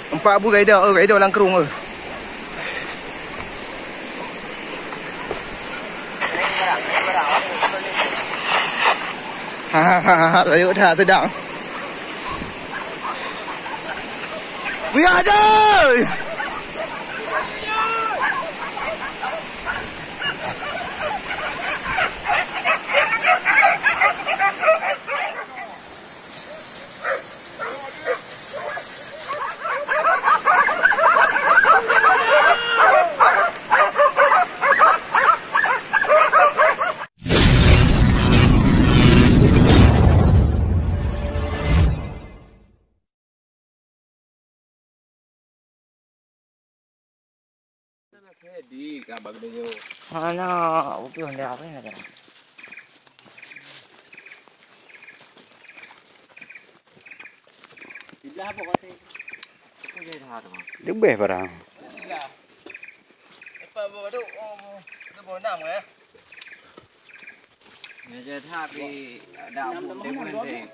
Empat abu rider lang kerung ke. Rayuk dah sedang. Biar je. Di kabag dia. Mana okey hendak apa ni kan? Tidak apa kata. Apa dia dah tu? Lebih barang. Apa bawa tu? Dia bawa enam ke? Ni je tapi ada pun dia pun dia.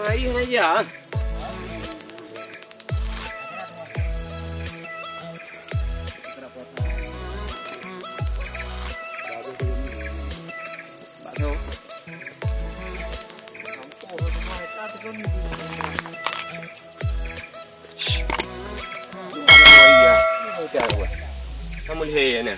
Air aja. Kamu lihat ni.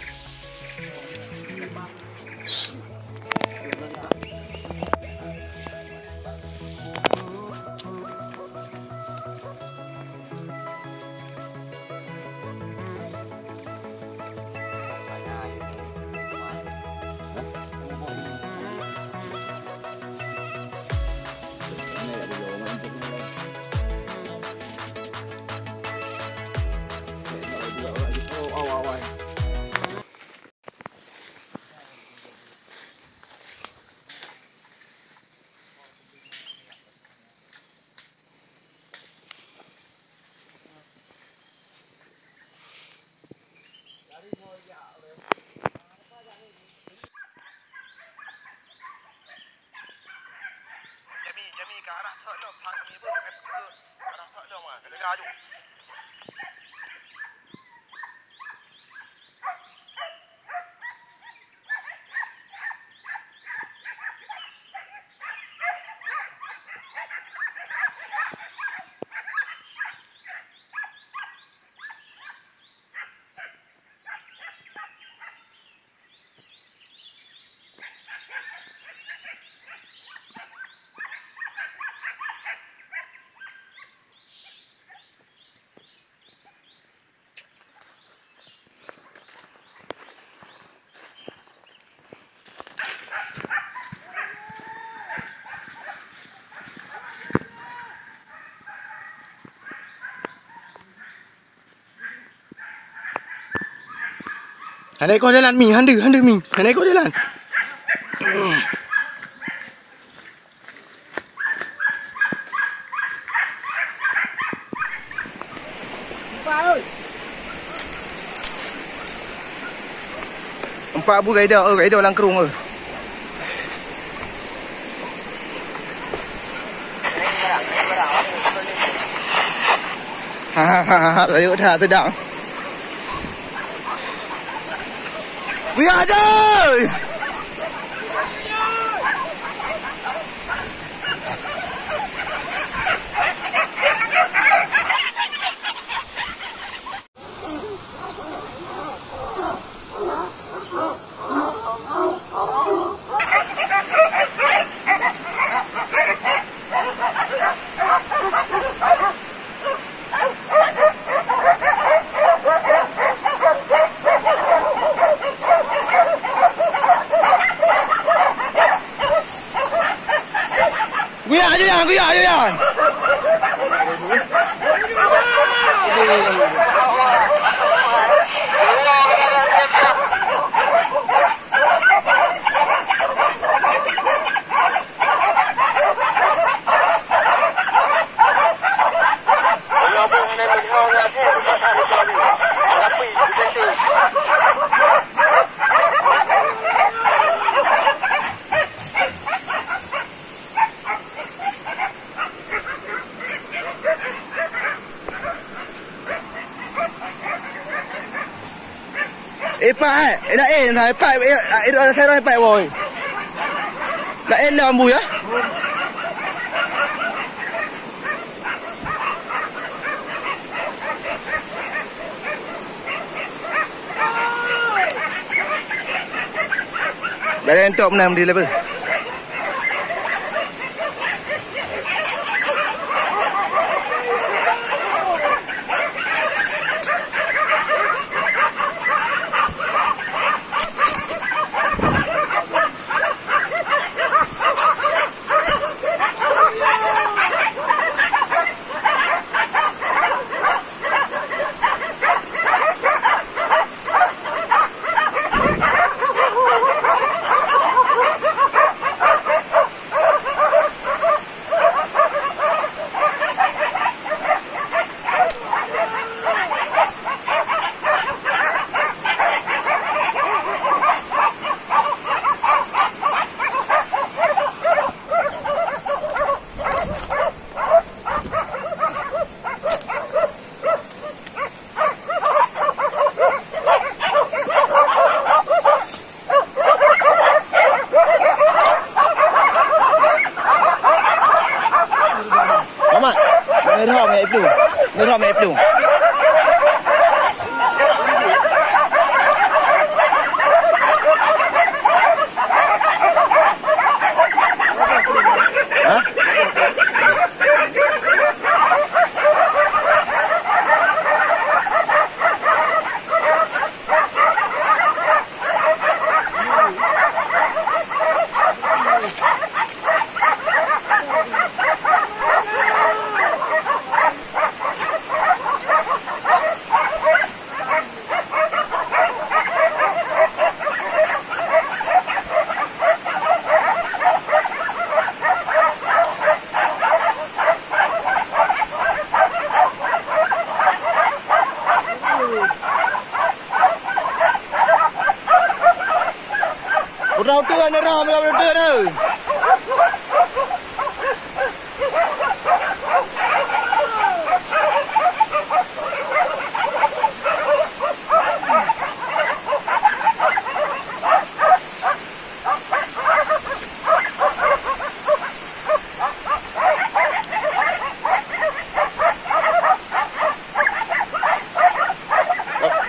Jami ke arah tok dah, hang ni pun ke arah tok dah mah, kena gaju. Naik kau jalan mi, handa mi. Naik kau jalan. Empat abu rider lang kerung ke. Rayuk dah sedang. Biar je. Kuya aja yan. Pak dah dah pak dah saya pak boy. Dah lah ambu ya. Dah entok menam di lepas. Ni ram mai plung. Rau tu ana ram rau tu tu.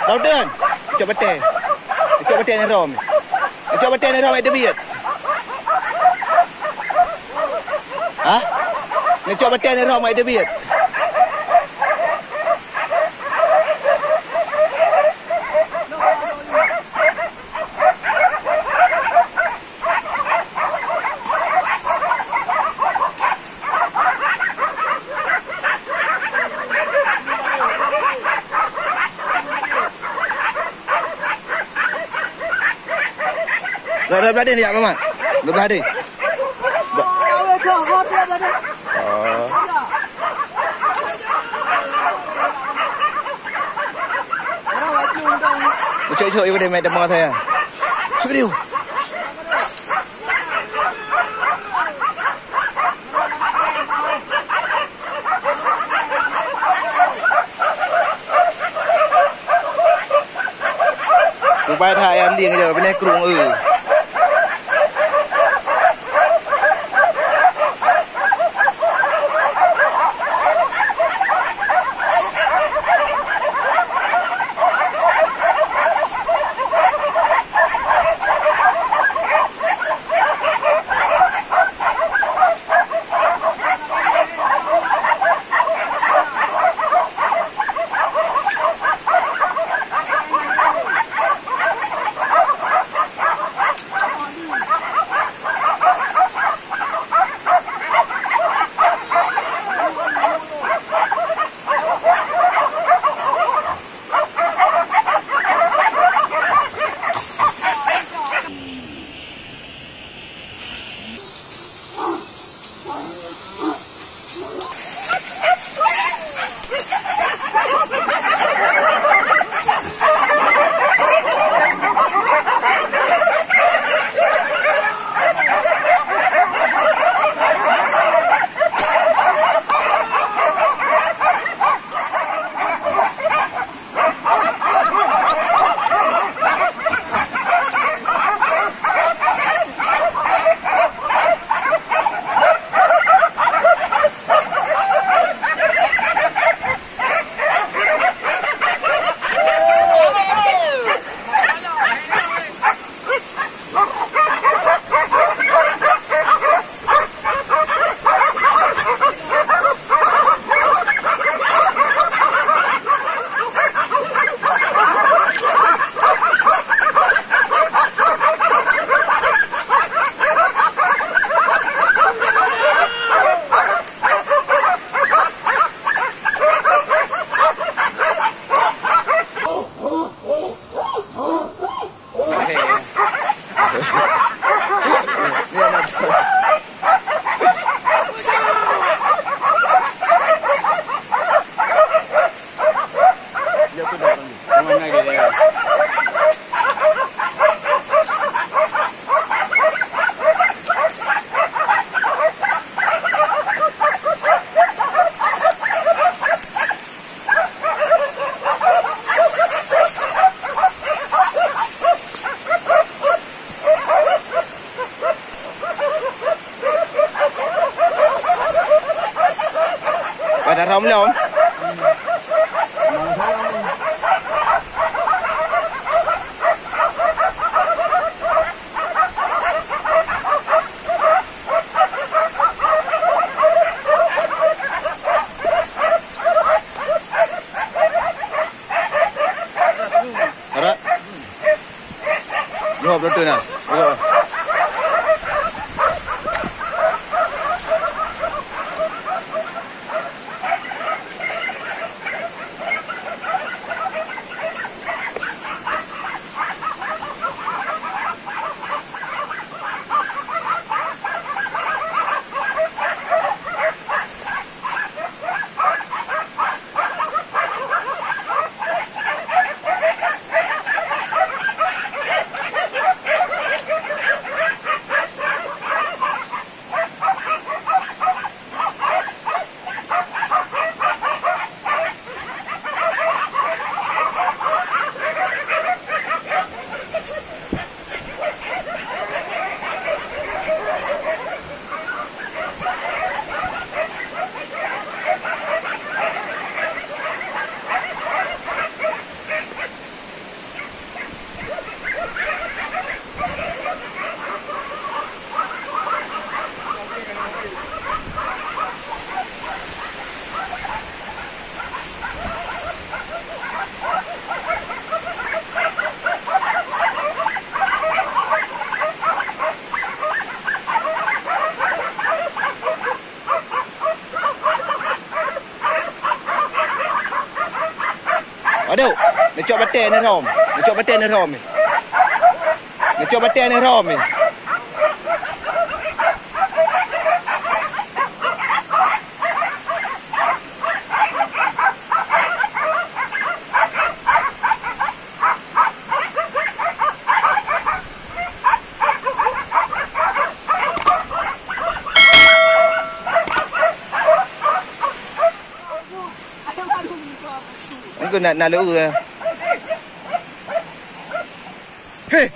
Rau tu kan? Cok betul ni ram. Coba tanya ramai debiat. Hah? Ni coba tanya ramai debiat. Dah berada ni ya, Mamat? Dah berada. Cuk-cuk you boleh main demo saya. Sugriu. Tu bai tha em điên giờ bên đây krung rob tu nah. Aduh, nak cok batin ni rom. Nak cok batin ni rom ni. Nak cok batin ni rom ni. Aku nak lalu ke. Hei,